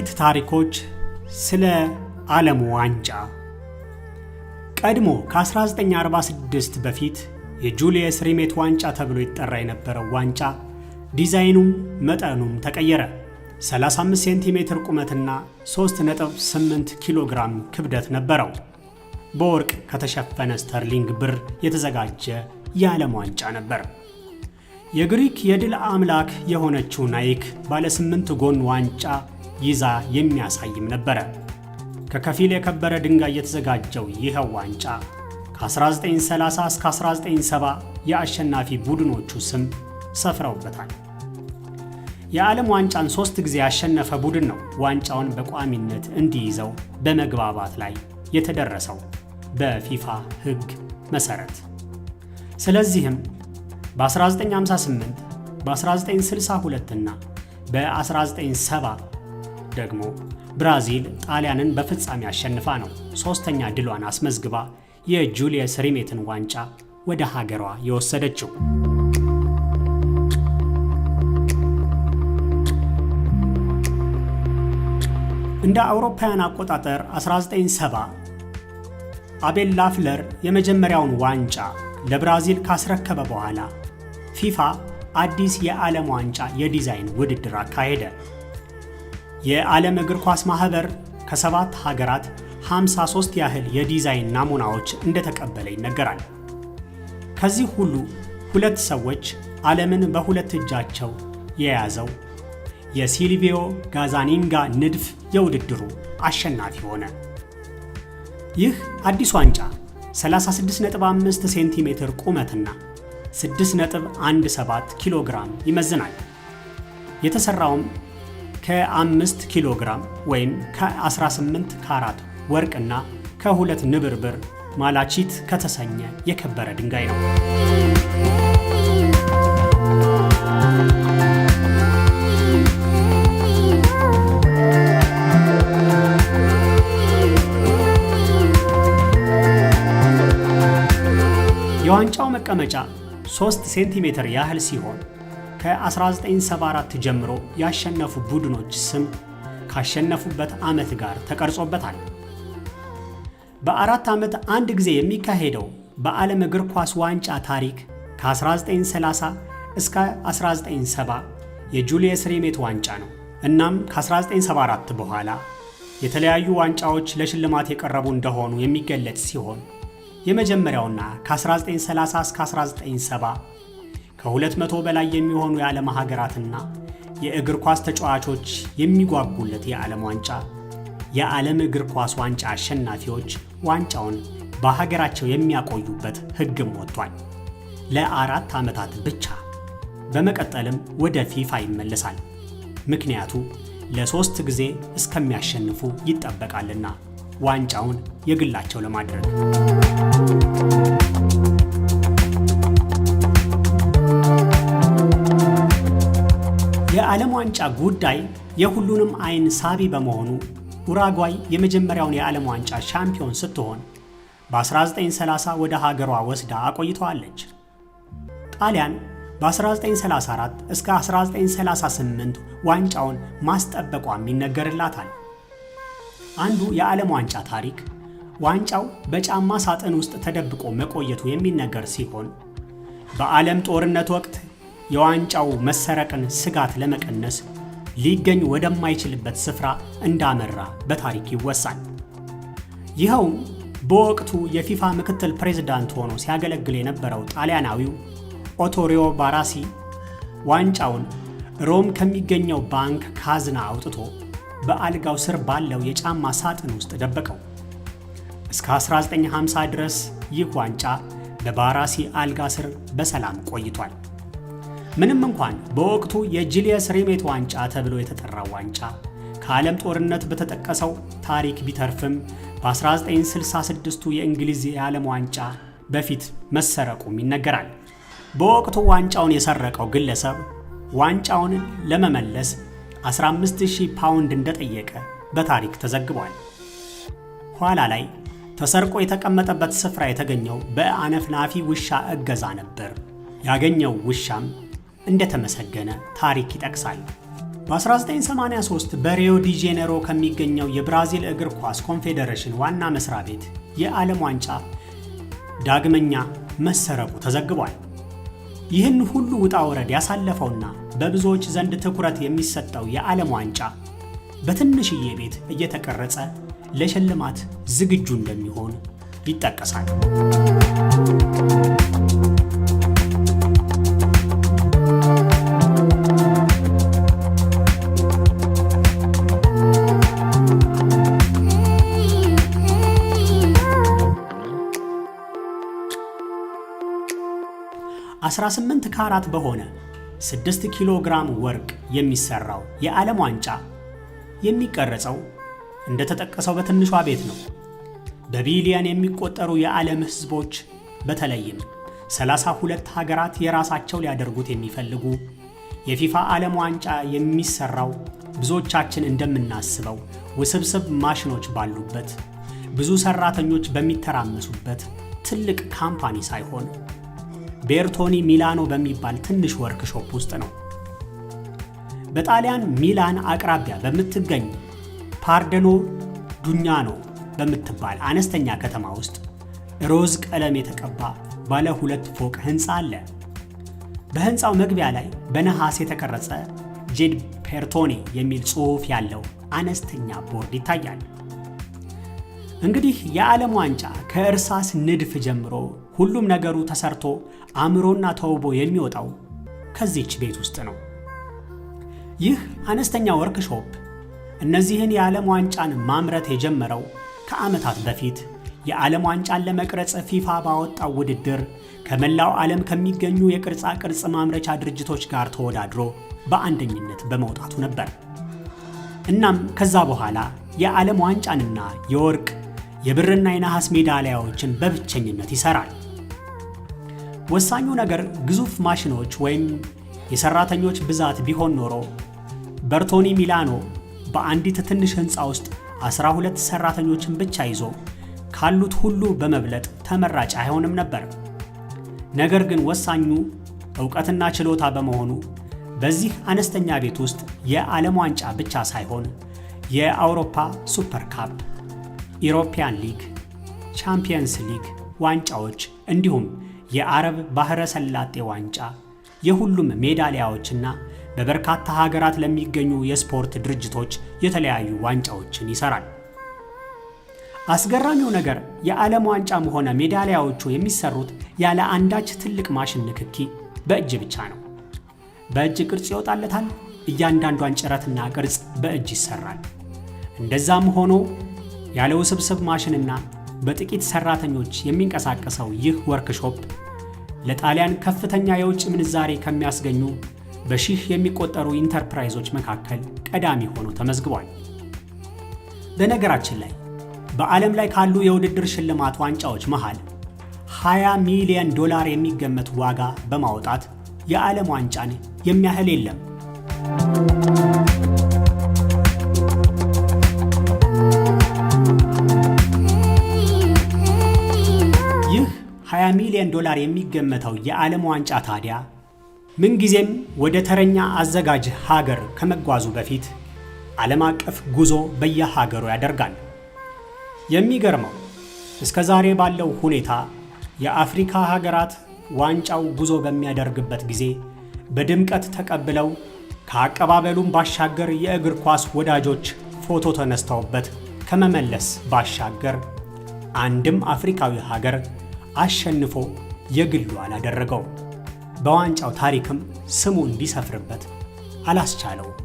ጥቂት ታሪኮች ስለ ዓለም ዋንጫ። ቀድሞ ከ1946 በፊት የጁልየስ ሪሜት ዋንጫ ተብሎ ይጠራ የነበረው ዋንጫ ዲዛይኑም መጠኑም ተቀየረ። 35 ሴንቲሜትር ቁመትና 3.8 ኪሎ ግራም ክብደት ነበረው። በወርቅ ከተሸፈነ ስተርሊንግ ብር የተዘጋጀ የዓለም ዋንጫ ነበር። የግሪክ የድል አምላክ የሆነችው ናይክ ባለ 8 ጎን ዋንጫ ይዛ የሚያሳይም ነበረ። ከከፊል የከበረ ድንጋይ የተዘጋጀው ይኸው ዋንጫ ከ1930 እስከ 1970 የአሸናፊ ቡድኖቹ ስም ሰፍረውበታል። የዓለም ዋንጫን 3 ጊዜ ያሸነፈ ቡድን ነው ዋንጫውን በቋሚነት እንዲይዘው በመግባባት ላይ የተደረሰው በፊፋ ሕግ መሰረት። ስለዚህም በ1958 በ1962 እና በ1970 ደግሞ ብራዚል ጣሊያንን በፍጻሜ አሸንፋ ነው ሶስተኛ ድሏን አስመዝግባ የጁልየስ ሪሜትን ዋንጫ ወደ ሀገሯ የወሰደችው። እንደ አውሮፓውያን አቆጣጠር 1970 አቤል ላፍለር የመጀመሪያውን ዋንጫ ለብራዚል ካስረከበ በኋላ ፊፋ አዲስ የዓለም ዋንጫ የዲዛይን ውድድር አካሄደ። የዓለም እግር ኳስ ማህበር ከ7 ሀገራት 53 ያህል የዲዛይን ናሙናዎች እንደተቀበለ ይነገራል። ከዚህ ሁሉ 2 ሰዎች ዓለምን በሁለት እጃቸው የያዘው የሲልቪዮ ጋዛኒጋ ንድፍ የውድድሩ አሸናፊ ሆነ። ይህ አዲስ ዋንጫ 36.5 ሴንቲሜትር ቁመትና 6.17 ኪሎ ግራም ይመዝናል። የተሰራውም ከ5 ኪሎ ግራም ወይም ከ18 ካራት ወርቅና ከ2 ንብርብር ማላቺት ከተሰኘ የከበረ ድንጋይ ነው። የዋንጫው መቀመጫ 3 ሴንቲሜትር ያህል ሲሆን ከ1974 ጀምሮ ያሸነፉ ቡድኖች ስም ካሸነፉበት ዓመት ጋር ተቀርጾበታል። በ4 ዓመት አንድ ጊዜ የሚካሄደው በዓለም እግር ኳስ ዋንጫ ታሪክ ከ1930 እስከ 1970 የጁልየስ ሪሜት ዋንጫ ነው። እናም ከ1974 በኋላ የተለያዩ ዋንጫዎች ለሽልማት የቀረቡ እንደሆኑ የሚገለጽ ሲሆን የመጀመሪያውና ከ1930 እስከ 1970 ከ200 በላይ የሚሆኑ የዓለም ሀገራትና የእግር ኳስ ተጫዋቾች የሚጓጉለት የዓለም ዋንጫ የዓለም እግር ኳስ ዋንጫ አሸናፊዎች ዋንጫውን በሀገራቸው የሚያቆዩበት ሕግም ወጥቷል ለ4 ዓመታት ብቻ። በመቀጠልም ወደ ፊፋ ይመለሳል። ምክንያቱ ለ3 ጊዜ እስከሚያሸንፉ ይጠበቃልና ዋንጫውን የግላቸው ለማድረግ። የዓለም ዋንጫ ጉዳይ የሁሉንም አይን ሳቢ በመሆኑ ኡራጓይ የመጀመሪያውን የዓለም ዋንጫ ሻምፒዮን ስትሆን በ1930 ወደ ሀገሯ ወስዳ አቆይተዋለች። ጣሊያን በ1934 እስከ 1938 ዋንጫውን ማስጠበቋም ይነገርላታል። አንዱ የዓለም ዋንጫ ታሪክ ዋንጫው በጫማ ሳጥን ውስጥ ተደብቆ መቆየቱ የሚነገር ሲሆን በዓለም ጦርነት ወቅት የዋንጫው መሰረቅን ስጋት ለመቀነስ ሊገኝ ወደማይችልበት ስፍራ እንዳመራ በታሪክ ይወሳል። ይኸውም በወቅቱ የፊፋ ምክትል ፕሬዝዳንት ሆኖ ሲያገለግል የነበረው ጣሊያናዊው ኦቶሪዮ ባራሲ ዋንጫውን ሮም ከሚገኘው ባንክ ካዝና አውጥቶ በአልጋው ስር ባለው የጫማ ሳጥን ውስጥ ደበቀው። እስከ 1950 ድረስ ይህ ዋንጫ በባራሲ አልጋ ስር በሰላም ቆይቷል። ምንም እንኳን በወቅቱ የጁልየስ ሪሜት ዋንጫ ተብሎ የተጠራው ዋንጫ ከዓለም ጦርነት በተጠቀሰው ታሪክ ቢተርፍም በ1966ቱ የእንግሊዝ የዓለም ዋንጫ በፊት መሰረቁም ይነገራል። በወቅቱ ዋንጫውን የሰረቀው ግለሰብ ዋንጫውን ለመመለስ 15,000 ፓውንድ እንደጠየቀ በታሪክ ተዘግቧል። ኋላ ላይ ተሰርቆ የተቀመጠበት ስፍራ የተገኘው በአነፍናፊ ውሻ እገዛ ነበር። ያገኘው ውሻም እንደተመሰገነ ታሪክ ይጠቅሳል። በ1983 በሪዮ ዲ ጄኔሮ ከሚገኘው የብራዚል እግር ኳስ ኮንፌዴሬሽን ዋና መስሪያ ቤት የዓለም ዋንጫ ዳግመኛ መሰረቁ ተዘግቧል። ይህን ሁሉ ውጣ ውረድ ያሳለፈውና በብዙዎች ዘንድ ትኩረት የሚሰጠው የዓለም ዋንጫ በትንሽዬ ቤት እየተቀረጸ ለሽልማት ዝግጁ እንደሚሆን ይጠቀሳል። (18 ካራት በሆነ 6 ኪሎ ግራም ወርቅ የሚሰራው የዓለም ዋንጫ የሚቀረጸው እንደተጠቀሰው በትንሿ ቤት ነው። በቢሊየን የሚቆጠሩ የዓለም ሕዝቦች በተለይም 32 ሀገራት የራሳቸው ሊያደርጉት የሚፈልጉ የፊፋ ዓለም ዋንጫ የሚሰራው ብዙዎቻችን እንደምናስበው ውስብስብ ማሽኖች ባሉበት ብዙ ሰራተኞች በሚተራመሱበት ትልቅ ካምፓኒ ሳይሆን ቤርቶኒ ሚላኖ በሚባል ትንሽ ወርክሾፕ ውስጥ ነው። በጣሊያን ሚላን አቅራቢያ በምትገኝ ፓርደኖ ዱኛኖ በምትባል አነስተኛ ከተማ ውስጥ ሮዝ ቀለም የተቀባ ባለ 2 ፎቅ ሕንፃ አለ። በሕንፃው መግቢያ ላይ በነሐስ የተቀረጸ ጄድ ፔርቶኒ የሚል ጽሑፍ ያለው አነስተኛ ቦርድ ይታያል። እንግዲህ የዓለም ዋንጫ ከእርሳስ ንድፍ ጀምሮ ሁሉም ነገሩ ተሰርቶ አምሮና ተውቦ የሚወጣው ከዚች ቤት ውስጥ ነው። ይህ አነስተኛ ወርክሾፕ እነዚህን የዓለም ዋንጫን ማምረት የጀመረው ከዓመታት በፊት የዓለም ዋንጫን ለመቅረጽ ፊፋ ባወጣው ውድድር ከመላው ዓለም ከሚገኙ የቅርጻ ቅርጽ ማምረቻ ድርጅቶች ጋር ተወዳድሮ በአንደኝነት በመውጣቱ ነበር። እናም ከዛ በኋላ የዓለም ዋንጫንና የወርቅ የብርና የነሐስ ሜዳሊያዎችን በብቸኝነት ይሰራል። ወሳኙ ነገር ግዙፍ ማሽኖች ወይም የሰራተኞች ብዛት ቢሆን ኖሮ በርቶኒ ሚላኖ በአንዲት ትንሽ ሕንፃ ውስጥ 12 ሰራተኞችን ብቻ ይዞ ካሉት ሁሉ በመብለጥ ተመራጭ አይሆንም ነበር። ነገር ግን ወሳኙ ዕውቀትና ችሎታ በመሆኑ በዚህ አነስተኛ ቤት ውስጥ የዓለም ዋንጫ ብቻ ሳይሆን የአውሮፓ ሱፐር ካፕ፣ ኢሮፒያን ሊግ፣ ቻምፒየንስ ሊግ ዋንጫዎች እንዲሁም የአረብ ባህረ ሰላጤ ዋንጫ የሁሉም ሜዳሊያዎችና በበርካታ ሀገራት ለሚገኙ የስፖርት ድርጅቶች የተለያዩ ዋንጫዎችን ይሰራል። አስገራሚው ነገር የዓለም ዋንጫም ሆነ ሜዳሊያዎቹ የሚሰሩት ያለ አንዳች ትልቅ ማሽን ንክኪ በእጅ ብቻ ነው። በእጅ ቅርጽ ይወጣለታል። እያንዳንዷን ጭረትና ቅርጽ በእጅ ይሰራል። እንደዛም ሆኖ ያለ ውስብስብ ማሽንና በጥቂት ሰራተኞች የሚንቀሳቀሰው ይህ ወርክሾፕ ለጣሊያን ከፍተኛ የውጭ ምንዛሬ ከሚያስገኙ በሺህ የሚቆጠሩ ኢንተርፕራይዞች መካከል ቀዳሚ ሆኖ ተመዝግቧል። በነገራችን ላይ በዓለም ላይ ካሉ የውድድር ሽልማት ዋንጫዎች መሃል $20 ሚሊዮን የሚገመት ዋጋ በማውጣት የዓለም ዋንጫን የሚያህል የለም። ይህ $20 ሚሊዮን የሚገመተው የዓለም ዋንጫ ታዲያ ምንጊዜም ወደ ተረኛ አዘጋጅ ሀገር ከመጓዙ በፊት ዓለም አቀፍ ጉዞ በየሀገሩ ያደርጋል። የሚገርመው እስከ ዛሬ ባለው ሁኔታ የአፍሪካ ሀገራት ዋንጫው ጉዞ በሚያደርግበት ጊዜ በድምቀት ተቀብለው ከአቀባበሉም ባሻገር የእግር ኳስ ወዳጆች ፎቶ ተነስተውበት ከመመለስ ባሻገር አንድም አፍሪካዊ ሀገር አሸንፎ የግሉ አላደረገው። በዋንጫው ታሪክም ስሙ እንዲሰፍርበት አላስቻለውም።